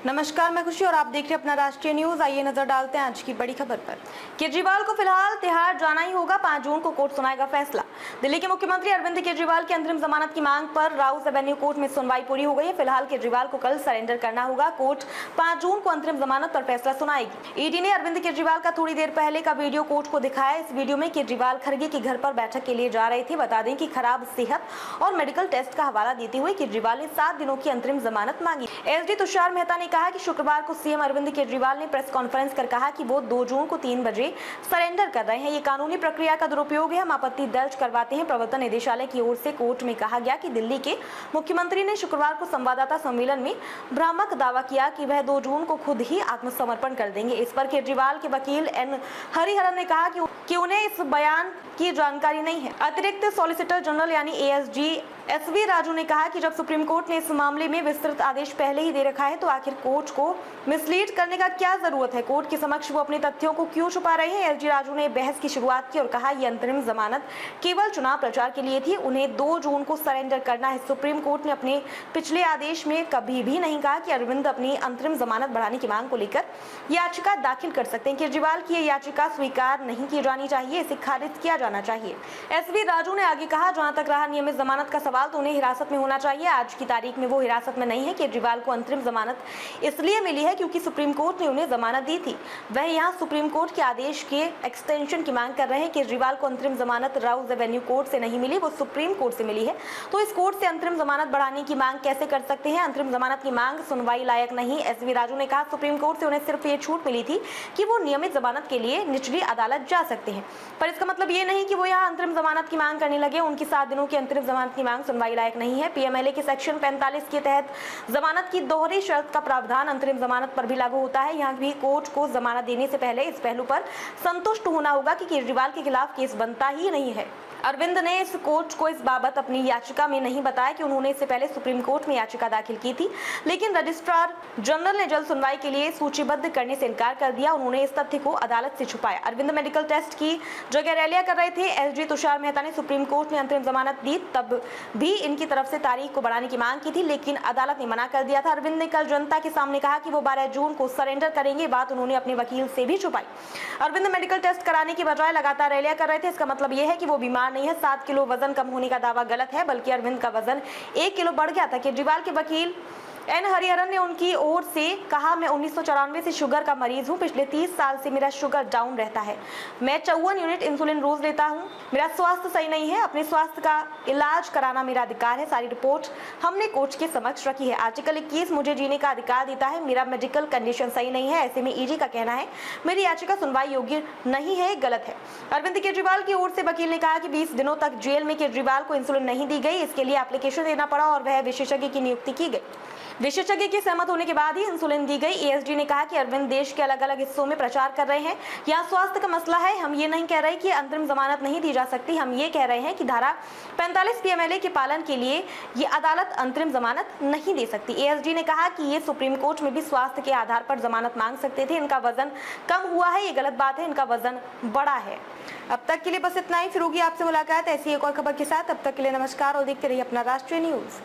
नमस्कार, मैं खुशी और आप देख रहे हैं अपना राष्ट्रीय न्यूज। आइए नजर डालते हैं आज की बड़ी खबर पर। केजरीवाल को फिलहाल तिहाड़ जाना ही होगा, 5 जून को कोर्ट सुनाएगा फैसला। दिल्ली के मुख्यमंत्री अरविंद केजरीवाल की अंतरिम जमानत की मांग पर राउस एवेन्यू कोर्ट में सुनवाई पूरी हो गई है। फिलहाल केजरीवाल को कल सरेंडर करना होगा। कोर्ट 5 जून को अंतरिम जमानत पर फैसला सुनाएगी। ईडी ने अरविंद केजरीवाल का थोड़ी देर पहले का वीडियो कोर्ट को दिखाया। इस वीडियो में केजरीवाल खरगे के घर पर बैठक के लिए जा रहे थे। बता दें कि खराब सेहत और मेडिकल टेस्ट का हवाला देते हुए केजरीवाल ने 7 दिनों की अंतरिम जमानत मांगी। एसडी तुषार मेहता ने कहा कि शुक्रवार को सीएम अरविंद केजरीवाल ने प्रेस कॉन्फ्रेंस कर कहा कि वो 2 जून को 3 बजे सरेंडर कर रहे हैं। ये कानूनी प्रक्रिया का दुरुपयोग है, हम आपत्ति दर्ज करवाते हैं। प्रवर्तन निदेशालय की ओर से कोर्ट में कहा गया कि दिल्ली के मुख्यमंत्री ने शुक्रवार को संवाददाता सम्मेलन में भ्रामक दावा किया कि वह 2 जून को खुद ही आत्मसमर्पण कर देंगे। इस पर केजरीवाल के वकील एन हरिहरन ने कहा कि उन्हें इस बयान की जानकारी नहीं है। अतिरिक्त सॉलिसिटर जनरल यानी एएसजी एसवी राजू ने कहा कि जब सुप्रीम कोर्ट ने इस मामले में विस्तृत आदेश पहले ही दे रखा है तो आखिर कोर्ट को मिसलीड करने का क्या जरूरत है। कोर्ट के समक्ष वो अपने तथ्यों को क्यों छुपा रहे हैं। एसजी राजू ने बहस की शुरुआत की और कहा ये अंतरिम जमानत केवल चुनाव प्रचार के लिए थी, उन्हें 2 जून को सरेंडर करना है। सुप्रीम कोर्ट ने अपने पिछले आदेश में कभी भी नहीं कहा कि अरविंद अपनी अंतरिम जमानत बढ़ाने की मांग को लेकर याचिका दाखिल कर सकते हैं। केजरीवाल की याचिका स्वीकार नहीं की जानी चाहिए, इसे खारिज किया जाना चाहिए। एसवी राजू ने आगे कहा, जहां तक रहा नियमित जमानत का सवाल तो उन्हें हिरासत में होना चाहिए। आज की तारीख में वो हिरासत में नहीं है। केजरीवाल को अंतरिम जमानत इसलिए मिली है क्योंकि सुप्रीम कोर्ट ने उन्हें जमानत दी थी। वह यहां सुप्रीम कोर्ट के आदेश के एक्सटेंशन की मांग कर रहे हैं। केजरीवाल को अंतरिम जमानत राउस एवेन्यू कोर्ट से नहीं मिली, वो सुप्रीम कोर्ट से मिली है। तो इस कोर्ट से अंतरिम जमानत बढ़ाने की मांग कैसे कर सकते हैं। अंतरिम जमानत की मांग सुनवाई लायक नहीं। एसवी राजू ने कहा सुप्रीम कोर्ट से उन्हें सिर्फ ये छूट मिली थी कि वो नियमित जमानत के लिए निचली अदालत जा सकते हैं, पर इसका मतलब ये नहीं कि वो यहाँ अंतरिम जमानत की मांग करने लगे। उनकी 7 दिनों की अंतरिम जमानत की मांग सुनवाई लायक नहीं है। पीएमएलए के सेक्शन 45 के तहत जमानत की दोहरी शर्त का प्रावधान अंतरिम जमानत पर भी लागू होता है। यहाँ भी कोर्ट को जमानत देने से पहले इस पहलू पर संतुष्ट होना होगा कि केजरीवाल के खिलाफ केस बनता ही नहीं है। अरविंद ने इस कोर्ट को इस बाबत अपनी याचिका में नहीं बताया कि उन्होंने इससे पहले सुप्रीम कोर्ट में याचिका दाखिल की थी, लेकिन रजिस्ट्रार जनरल ने जल्द सुनवाई के लिए सूचीबद्ध करने से इनकार कर दिया। उन्होंने इस तथ्य को अदालत से छुपाया। अरविंद मेडिकल टेस्ट की जगह रैलियां कर रहे थे। एसडी तुषार मेहता ने सुप्रीम कोर्ट में अंतरिम जमानत दी, तब भी इनकी तरफ से तारीख को बढ़ाने की मांग की थी, लेकिन अदालत ने मना कर दिया था। अरविंद ने कल जनता के सामने कहा कि वो 12 जून को सरेंडर करेंगे। बात उन्होंने अपने वकील से भी छुपाई। अरविंद मेडिकल टेस्ट कराने की बजाय लगातार रैलियां कर रहे थे। इसका मतलब यह है कि वो बीमार नहीं है। 7 किलो वजन कम होने का दावा गलत है, बल्कि अरविंद का वजन 1 किलो बढ़ गया था। केजरीवाल के वकील एन हरिहरन ने उनकी ओर से कहा, मैं 1994 से शुगर का मरीज हूं। पिछले 30 साल से मेरा शुगर डाउन रहता है। मैं 54 यूनिट इंसुलिन रोज लेता हूं। मेरा स्वास्थ्य सही नहीं है। अपने स्वास्थ्य का इलाज कराना मेरा अधिकार है। सारी रिपोर्ट हमने कोर्ट के समक्ष रखी है। आर्टिकल 21 मुझे जीने का अधिकार देता है। मेरा मेडिकल कंडीशन सही नहीं है। ऐसे में ईडी का कहना है मेरी याचिका सुनवाई योग्य नहीं है, गलत है। अरविंद केजरीवाल की ओर से वकील ने कहा कि 20 दिनों तक जेल में केजरीवाल को इंसुलिन नहीं दी गई। इसके लिए एप्लीकेशन देना पड़ा और वह विशेषज्ञ की नियुक्ति की गई। विशेषज्ञ के सहमत होने के बाद ही इंसुलिन दी गई। एएसडी ने कहा कि अरविंद देश के अलग अलग हिस्सों में प्रचार कर रहे हैं। यहाँ स्वास्थ्य का मसला है। हम ये नहीं कह रहे कि अंतरिम जमानत नहीं दी जा सकती। हम ये कह रहे हैं कि धारा 45 पीएमएलए के पालन के लिए ये अदालत अंतरिम जमानत नहीं दे सकती। एएसडी ने कहा कि ये सुप्रीम कोर्ट में भी स्वास्थ्य के आधार पर जमानत मांग सकते थे। इनका वजन कम हुआ है, ये गलत बात है। इनका वजन बड़ा है। अब तक के लिए बस इतना ही। फिर होगी आपसे मुलाकात ऐसी एक और खबर के साथ। अब तक के लिए नमस्कार और देखते रहिए अपना राष्ट्रीय न्यूज।